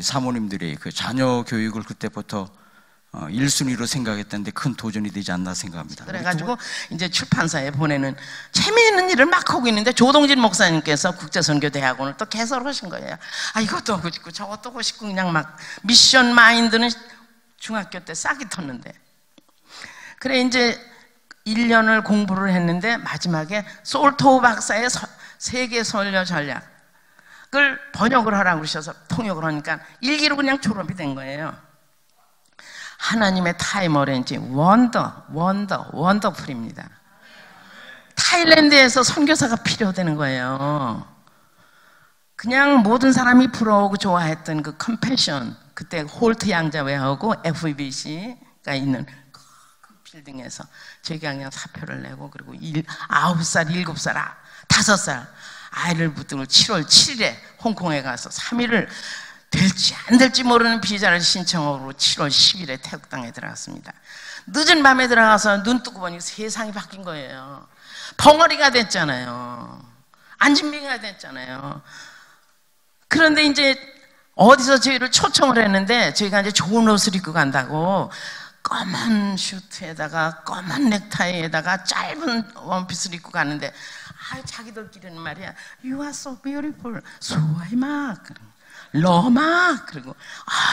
우리 사모님들이 그 자녀 교육을 그때부터 1순위로 생각했던데 큰 도전이 되지 않나 생각합니다. 그래가지고 이제 출판사에 보내는 재미있는 일을 막 하고 있는데 조동진 목사님께서 국제선교대학원을 또 개설하신 거예요. 이것도 하고 싶고 저것도 하고 싶고 그냥 막 미션 마인드는 중학교 때 싹이 텄는데, 그래 이제 1년을 공부를 했는데 마지막에 솔토 박사의 세계 선교 전략을 번역을 하라고 그러셔서 통역을 하니까 일기로 그냥 졸업이 된 거예요. 하나님의 타임 어레인지 원더풀입니다. 타일랜드에서 선교사가 필요되는 거예요. 그냥 모든 사람이 부러워하고 좋아했던 그 컴패션, 그때 홀트 양자회하고 FEBC가 있는 그 빌딩에서 저희가 그냥 사표를 내고, 그리고 9살, 7살, 5살 아이를 붙들고 7월 7일에 홍콩에 가서 3일을 될지 안 될지 모르는 비자를 신청으로 7월 10일에 태국 땅에 들어갔습니다. 늦은 밤에 들어가서 눈 뜨고 보니 세상이 바뀐 거예요. 벙어리가 됐잖아요. 안진뱅이가 됐잖아요. 그런데 이제 어디서 저희를 초청을 했는데 저희가 이제 좋은 옷을 입고 간다고 검은 슈트에다가 검은 넥타이에다가 짧은 원피스를 입고 갔는데 자기들끼리는 말이야, You are so beautiful, 소아이마, 러마, 그리고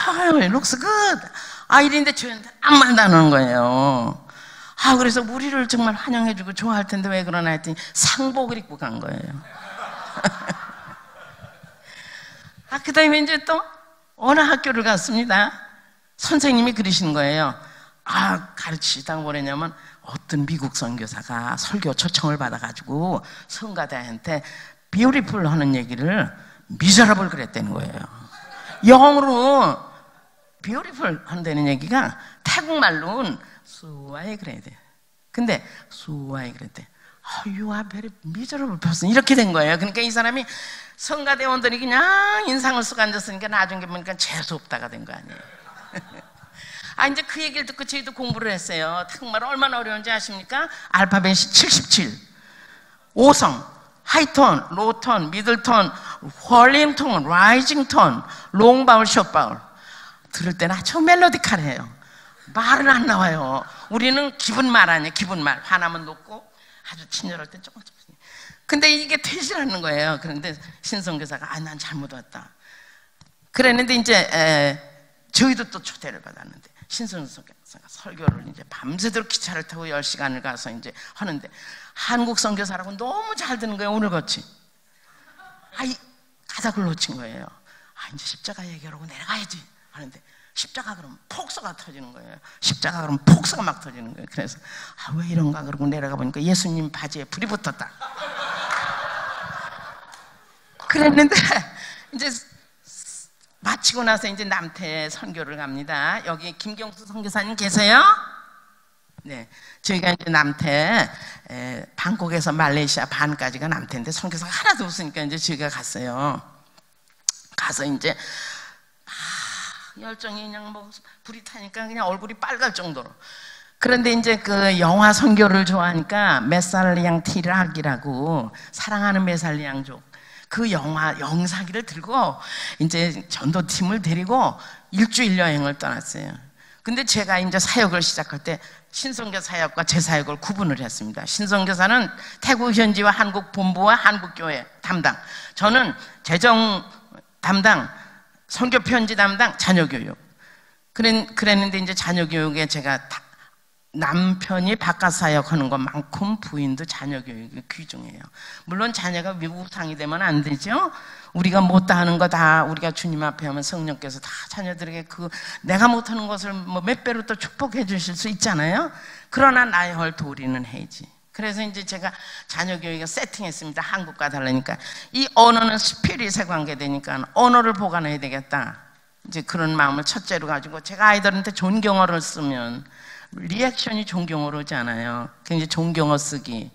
it looks good, 이랬는데 저희한테 아무 말도 안 하는 거예요. 그래서 우리를 정말 환영해주고 좋아할 텐데 왜 그러나 했더니 상복을 입고 간 거예요. 그 다음에 이제 또 어느 학교를 갔습니다. 선생님이 그러시는 거예요. 가르치다가 뭐랬냐면, 어떤 미국 선교사가 설교 초청을 받아가지고 성가대한테 beautiful 하는 얘기를 미저러블 그랬다는 거예요. 영어로 beautiful 한다는 얘기가 태국말로는 수아이 그래야 돼. 근데 수아이 그랬대. You are very miserable person, 이렇게 된 거예요. 그러니까 이 사람이 성가대원들이 그냥 인상을 쓰고 앉았으니까 나중에 보니까 재수없다가 된 거 아니에요. 이제 그 얘기를 듣고 저희도 공부를 했어요. 태국말 얼마나 어려운지 아십니까? 알파벳이 77, 5성, 하이톤, 로톤, 미들톤, 헐림톤, 라이징톤, 롱바울, 숏바울. 들을 때는 아주 멜로디컬해요. 말은 안 나와요. 우리는 기분말 아니에요. 기분말. 화나면 높고 아주 친절할 땐 조금. 근데 이게 되질 않는 거예요. 그런데 신선교사가 난 잘못 왔다 그랬는데 이제 저희도 또 초대를 받았는데 신선교사가 설교를 이제 밤새도록 기차를 타고 10시간을 가서 이제 하는데 한국 선교사라고 너무 잘 듣는 거예요. 오늘같이 가닥을 놓친 거예요. 이제 십자가 얘기하라고 내려가야지 하는데 십자가 그러면 폭소가 터지는 거예요. 십자가 그러면 폭소가 막 터지는 거예요. 그래서 왜 이런가 그러고 내려가 보니까 예수님 바지에 불이 붙었다 그랬는데 이제 마치고 나서 이제 남태 선교를 갑니다. 여기 김경수 선교사님 계세요? 네, 저희가 이제 남태 방콕에서 말레이시아 반까지가 남태인데 선교사가 하나도 없으니까 이제 저희가 갔어요. 가서 이제 열정이 그냥 뭐 불이 타니까 그냥 얼굴이 빨갈 정도로. 그런데 이제 그 영화 선교를 좋아하니까 메살리앙 티락이라고 사랑하는 메살리앙족 그 영화 영상기를 들고 이제 전도팀을 데리고 일주일 여행을 떠났어요. 근데 제가 이제 사역을 시작할 때 신선교 사역과 제 사역을 구분을 했습니다. 신선교사는 태국 현지와 한국 본부와 한국 교회 담당, 저는 재정 담당, 선교 편지 담당, 자녀 교육. 그랬는데 이제 자녀 교육에 제가 남편이 바깥 사역하는 것만큼 부인도 자녀 교육이 귀중해요. 물론 자녀가 위국상이 되면 안 되죠. 우리가 못다 하는 거 다 우리가 주님 앞에 하면 성령께서 다 자녀들에게 그 내가 못하는 것을 뭐 몇 배로 또 축복해 주실 수 있잖아요. 그러나 나의 할 도리는 해야지. 그래서 이제 제가 자녀 교육에 세팅했습니다. 한국과 다르니까 이 언어는 스피릿에 관계되니까 언어를 보관해야 되겠다. 이제 그런 마음을 첫째로 가지고 제가 아이들한테 존경어를 쓰면 리액션이 존경어로 오지 않아요. 굉장히 존경어 쓰기.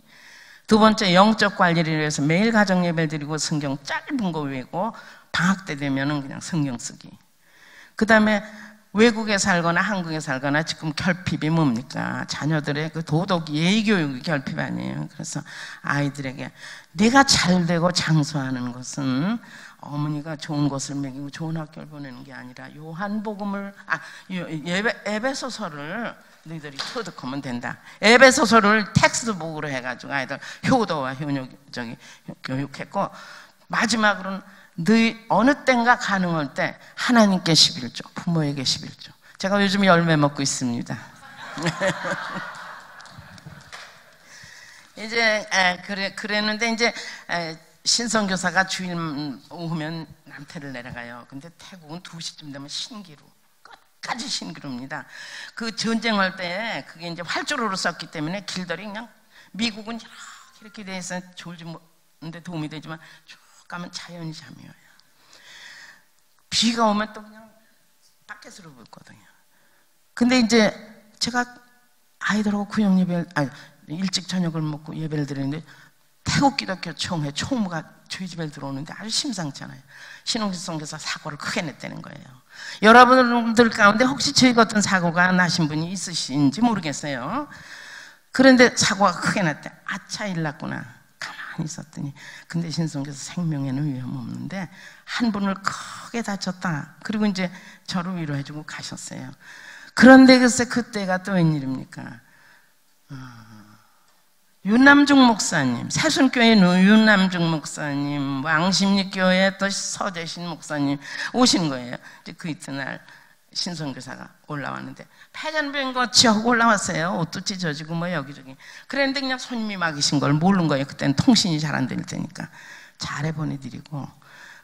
두 번째, 영적 관리를 위해서 매일 가정 예배를 드리고 성경 짧은 거 외우고 방학 때 되면은 그냥 성경 쓰기. 그 다음에 외국에 살거나 한국에 살거나 지금 결핍이 뭡니까? 자녀들의 그 도덕 예의 교육이 결핍 아니에요. 그래서 아이들에게 네가 잘 되고 장수하는 것은 어머니가 좋은 것을 먹이고 좋은 학교를 보내는 게 아니라 요한복음을 에베소서를 너희들이 터득하면 된다. 에베소서를 텍스트북으로 해가지고 아이들 효도와 효력 교육했고, 마지막으로는 너희 어느 때인가 가능할 때 하나님께 11조, 부모에게 11조. 제가 요즘 열매 먹고 있습니다. 이제 그랬는데 이제 신선교사가 주일 오면 남태를 내려가요. 근데 태국은 2시쯤 되면 신기루, 끝까지 신기루입니다. 그 전쟁할 때 그게 이제 활주로로 썼기 때문에 길들이 그냥, 미국은 이렇게 돼 있어 졸지 못는데 도움이 되지만 쭉 가면 자연이 잠이어요. 비가 오면 또 그냥 밖에서로 불거든요. 근데 이제 제가 아이들하고 구역 예배, 일찍 저녁을 먹고 예배를 드리는데 태국 기독교 총회 총무가 저희 집에 들어오는데 아주 심상찮아요. 신흥지성교사 사고를 크게 냈다는 거예요. 여러분들 가운데 혹시 저희 같은 사고가 나신 분이 있으신지 모르겠어요. 그런데 사고가 크게 났대. 아차, 일 났구나. 가만히 있었더니, 근데 신성교사 생명에는 위험 없는데 한 분을 크게 다쳤다. 그리고 이제 저를 위로해주고 가셨어요. 그런데 글쎄 그때가 또 웬일입니까? 윤남중 목사님, 새순교회 윤남중 목사님, 왕십리교회 또 서재신 목사님 오신 거예요. 이제 그 이튿날 신선교사가 올라왔는데 폐잔병 거치 하고 올라왔어요. 옷도 찢어지고 뭐 여기저기. 그랬는데 그냥 손님이 막이신 걸 모르는 거예요. 그때는 통신이 잘 안 될 테니까. 잘해 보내드리고,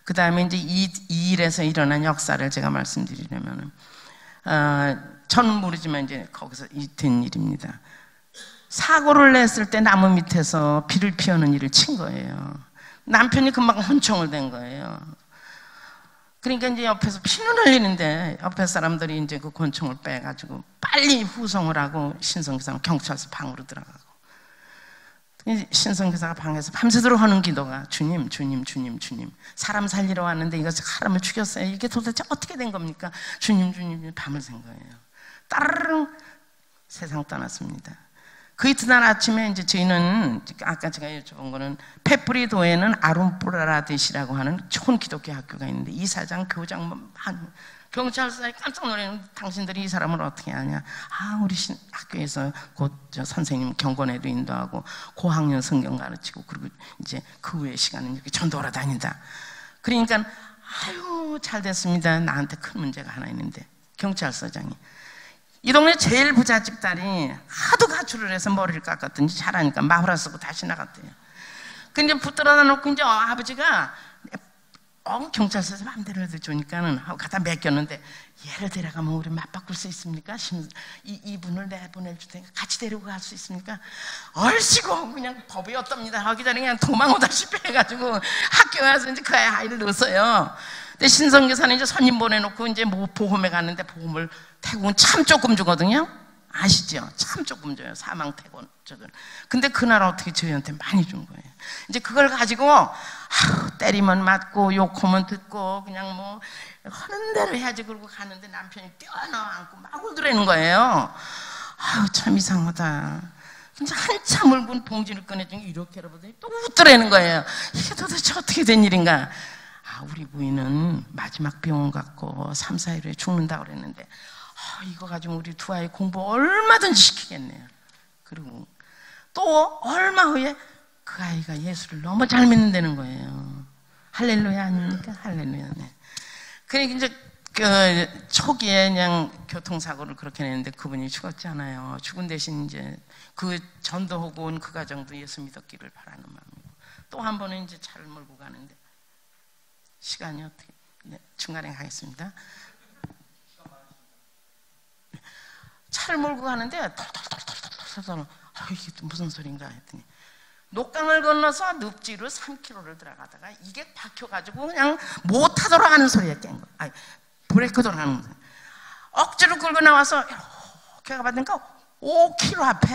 그 다음에 이제 이 일에서 일어난 역사를 제가 말씀드리려면은, 저는 모르지만 이제 거기서 된 일입니다. 사고를 냈을 때 나무 밑에서 비를 피우는 일을 친 거예요. 남편이 금방 혼청을 된 거예요. 그러니까 이제 옆에서 피는 흘리는데 옆에 사람들이 이제 그 권총을 빼가지고 빨리 후송을 하고 신성교사는 경찰서 방으로 들어가고, 신성교사가 방에서 밤새도록 하는 기도가 주님, 주님, 주님, 주님. 사람 살리러 왔는데 이거 사람을 죽였어요. 이게 도대체 어떻게 된 겁니까? 주님, 주님, 밤을 샌 거예요. 따르릉 세상 떠났습니다. 그 이튿날 아침에 이제 저희는 아까 제가 여쭤본 거는 페프리도에는 아룸프라라데시라고 하는 좋은 기독교 학교가 있는데 이사장, 교장, 경찰서에 깜짝 놀라는, 당신들이 이 사람을 어떻게 아냐? 우리 학교에서 곧 저 선생님 경건에도 인도하고 고학년 성경 가르치고, 그리고 이제 그 후에 시간은 이렇게 전도하러 다닌다. 그러니까 아유 잘 됐습니다. 나한테 큰 문제가 하나 있는데, 경찰서장이 이 동네 제일 부잣집 딸이 하도 가출을 해서 머리를 깎았더니 잘하니까 마후라 쓰고 다시 나갔대요. 근데 붙들어다 놓고 이제 아버지가 경찰서에서 마음대로 해주니까는 하고 갖다 맡겼는데, 얘를 데려가면 우리 맞바꿀 수 있습니까? 이분을 내보낼 테니까 같이 데리고 갈 수 있습니까? 얼씨고 그냥 법이 어떻습니다 하기 전에 그냥 도망오다시피 해가지고 학교에 와서 이제 그 아이를 넣었어요. 근데 신성교사는 이제 손님 보내놓고 이제 뭐 보험에 갔는데, 보험을 태국은 참 조금 주거든요. 아시죠? 참 조금 줘요. 사망 태군. 근데 그날 어떻게 저희한테 많이 준 거예요. 이제 그걸 가지고 때리면 맞고 욕하면 듣고 그냥 뭐 하는 대로 해야지. 그러고 가는데 남편이 뛰어나안고 막 울더라는 거예요. 참 이상하다. 근데 한참 울고 봉지를 꺼내더니 이렇게 열어보더니 또 웃더라는 거예요. 이게 도대체 어떻게 된 일인가? 우리 부인은 마지막 병원 갔고 3, 4일 후에 죽는다고 그랬는데, 이거 가지고 우리 두 아이 공부 얼마든지 시키겠네요. 그리고 또 얼마 후에 그 아이가 예수를 너무 잘 믿는다는 거예요. 할렐루야 아닙니까? 할렐루야. 네. 그러니까 이제 그 초기에 그냥 교통사고를 그렇게 냈는데 그분이 죽었잖아요. 죽은 대신 이제 그 전도하고 온 그 가정도 예수 믿었기를 바라는 마음이고, 또 한 번은 이제 차를 몰고 가는데, 시간이 어떻게, 중간에 가겠습니다. 차를 몰고 가는데 털털털털털털, 이게 또 무슨 소린가 했더니, 녹강을 건너서 늪지로 3km를 들어가다가 이게 박혀가지고 그냥 못하도록 하는 소리에 깬 거예요. 브레이크 돌아가는 거예요. 억지로 끌고 나와서 이렇게 가봤더니까 5km 앞에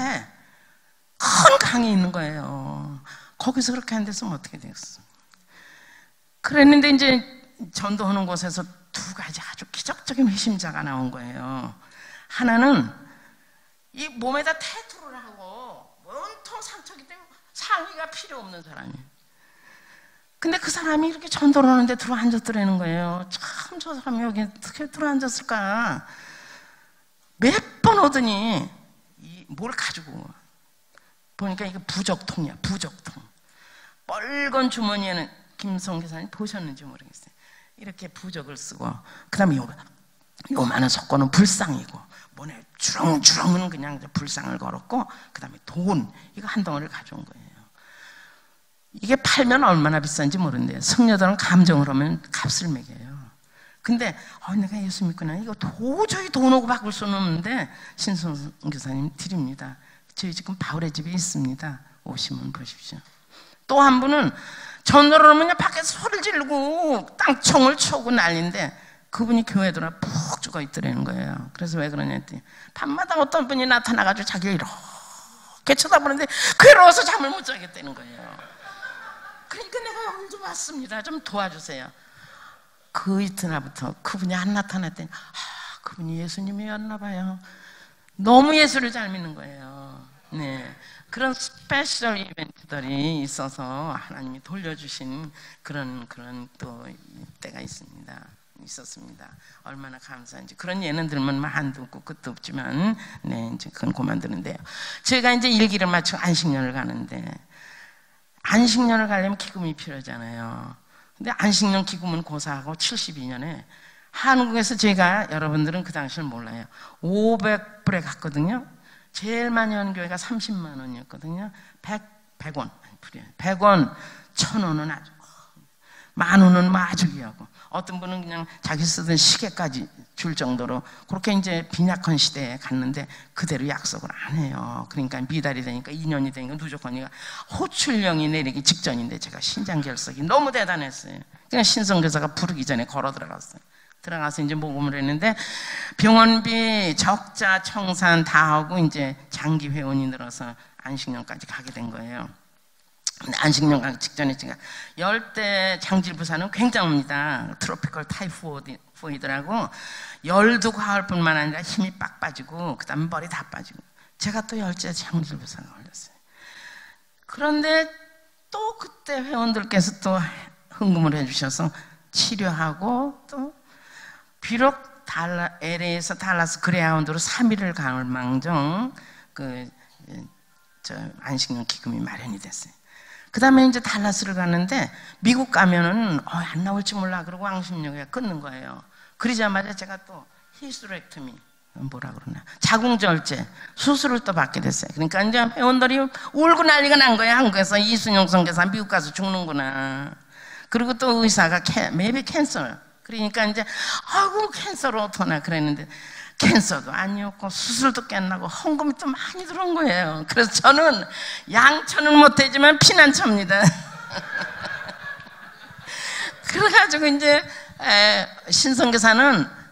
큰 강이 있는 거예요. 거기서 그렇게 안 됐으면 어떻게 되겠어? 그랬는데 이제 전도하는 곳에서 두 가지 아주 기적적인 회심자가 나온 거예요. 하나는 이 몸에다 태투를 하고 온통 상처기 때문에 상의가 필요 없는 사람이에요. 근데 그 사람이 이렇게 전도를 하는데 들어 앉았더라는 거예요. 참 저 사람이 여기 어떻게 들어 앉았을까? 몇 번 오더니 뭘 가지고 보니까 이게 부적통이야. 부적통. 빨간 주머니에는 김성 기사님 보셨는지 모르겠어요. 이렇게 부적을 쓰고 그 다음에 요만한 석고는 불상이고 뭐네 주렁주렁은 그냥 불상을 걸었고 그 다음에 돈 이거 한 덩어리를 가져온 거예요. 이게 팔면 얼마나 비싼지 모르는데요. 성녀들은 감정을 하면 값을 매겨요. 근데 내가 예수 믿고 나 이거 도저히 돈 오고 바꿀 수는 없는데 신성 교사님 드립니다. 저희 지금 바울의 집에 있습니다. 오시면 보십시오. 또 한 분은 전도를 하면 밖에서 소리를 지르고 땅총을 쳐고 난리인데 그분이 교회 들어와 푹 죽어 있더라는 거예요. 그래서 왜 그러냐 했더니 밤마다 어떤 분이 나타나가지고 자기가 이렇게 쳐다보는데 괴로워서 잠을 못 자겠다는 거예요. 그러니까 내가 오늘 좀 왔습니다. 좀 도와주세요. 그 이튿날부터 그분이 안 나타났더니 그분이 예수님이었나 봐요. 너무 예수를 잘 믿는 거예요. 네, 그런 스페셜 이벤트들이 있어서 하나님이 돌려주신 그런 또 때가 있었습니다. 얼마나 감사한지. 그런 예는 들면 한도 없고 끝도 없지만 네, 이제 그건 그만두는데요. 제가 이제 일기를 마치고 안식년을 가는데 안식년을 가려면 기금이 필요하잖아요. 근데 안식년 기금은 고사하고 72년에 한국에서 제가 여러분들은 그 당시를 몰라요. 500불에 갔거든요. 제일 많이 한 교회가 30만 원이었거든요. 100원, 100원, 1000원은 아주, 10,000원은 아주 귀하고, 어떤 분은 그냥 자기 쓰던 시계까지 줄 정도로 그렇게 이제 빈약한 시대에 갔는데 그대로 약속을 안 해요. 그러니까 미달이 되니까 2년이 되니까 무조건이가 호출령이 내리기 직전인데 제가 신장결석이 너무 대단했어요. 그냥 신성교사가 부르기 전에 걸어 들어갔어요. 들어가서 이제 모금을 했는데 병원비, 적자, 청산 다 하고 이제 장기 회원이 늘어서 안식년까지 가게 된 거예요. 안식년 가기 직전에 제가 열대 장질부사는 굉장합니다. 트로피컬 타이포이드라고 열도 가을 뿐만 아니라 힘이 빡 빠지고 그 다음에 머리 다 빠지고 제가 또 열대 장질부사가 걸렸어요. 그런데 또 그때 회원들께서 또 헌금을 해주셔서 치료하고 또 비록 LA에서 달라스 그레하운드로 3일을 가을 망정 안식년 기금이 마련이 됐어요. 그 다음에 이제 달라스를 갔는데 미국 가면은 안 나올지 몰라 그러고 안식년에 끊는 거예요. 그러자마자 제가 또 히스테렉토미 뭐라 그러나 자궁절제 수술을 또 받게 됐어요. 그러니까 이제 회원들이 울고 난리가 난 거예요. 한국에서 이순영 선교사 미국 가서 죽는구나. 그리고 또 의사가 maybe 캔서. 그러니까 이제 아이고 캔서로 어떡하나 그랬는데 캔서도 아니었고 수술도 끝나고 헌금이 또 많이 들어온 거예요. 그래서 저는 양처는 못되지만 피난처입니다. 그래가지고 이제 신성교사는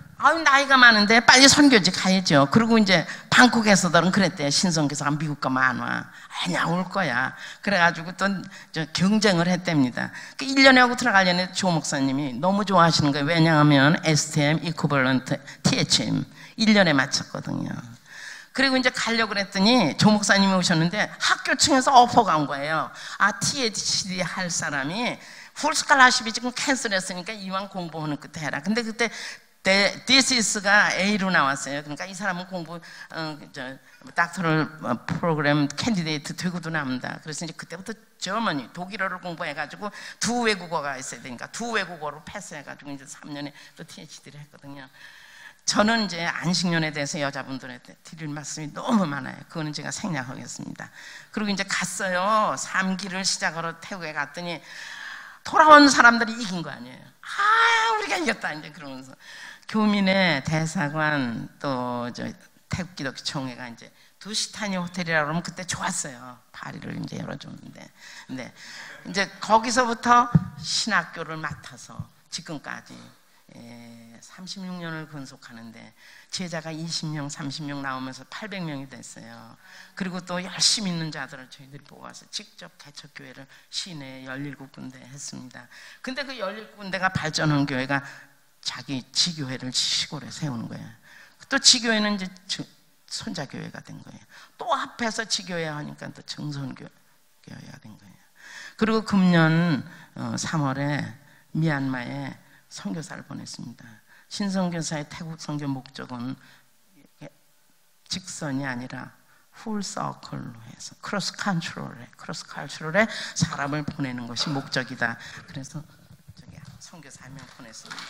나이가 많은데 빨리 선교지 가야죠. 그리고 이제 방콕에서들은 그랬대요. 신성교사가 미국 가면 안 와. 아니야 올 거야. 그래가지고 또 경쟁을 했답니다. 1년에 하고 들어가려는데 조 목사님이 너무 좋아하시는 거예요. 왜냐하면 STM, 이코벌런트, THM 1년에 맞췄거든요. 그리고 이제 가려고 그랬더니 조 목사님이 오셨는데 학교층에서 오퍼가 온 거예요. THD 할 사람이 풀스칼라십이 지금 캔슬했으니까 이왕 공부하는 끝에 해라. 근데 그때 디시스가 A로 나왔어요. 그러니까 이 사람은 공부 닥터럴 프로그램 캔디데이트 되고도 남다. 그래서 이제 그때부터 저머니 독일어를 공부해가지고 두 외국어가 있어야 되니까 두 외국어로 패스해가지고 이제 3년에 또 THD를 했거든요. 저는 이제 안식년에 대해서 여자분들한테 드릴 말씀이 너무 많아요. 그거는 제가 생략하겠습니다. 그리고 이제 갔어요. 3기를 시작으로 태국에 갔더니 돌아온 사람들이 이긴 거 아니에요. 우리가 이겼다 이제 그러면서 교민의 대사관 또 태국 기독교 총회가 이제 두시타니 호텔이라고 하면 그때 좋았어요. 파리를 이제 열어줬는데, 근데 이제 거기서부터 신학교를 맡아서 지금까지 36년을 근속하는데 제자가 20명, 30명 나오면서 800명이 됐어요. 그리고 또 열심히 있는 자들을 저희들이 뽑아서 직접 개척교회를 시내에 17군데 했습니다. 근데 그 17군데가 발전한 교회가 자기 지교회를 시골에 세우는 거예요. 또 지교회는 이제 손자교회가 된 거예요. 또 합해서 지교회 하니까 또 정선교회가 된 거예요. 그리고 금년 3월에 미얀마에 선교사를 보냈습니다. 신선교사의 태국 선교 목적은 직선이 아니라 풀 서클로 해서 크로스 컨트롤에 사람을 보내는 것이 목적이다. 그래서 저기 선교사 한 명 보냈습니다.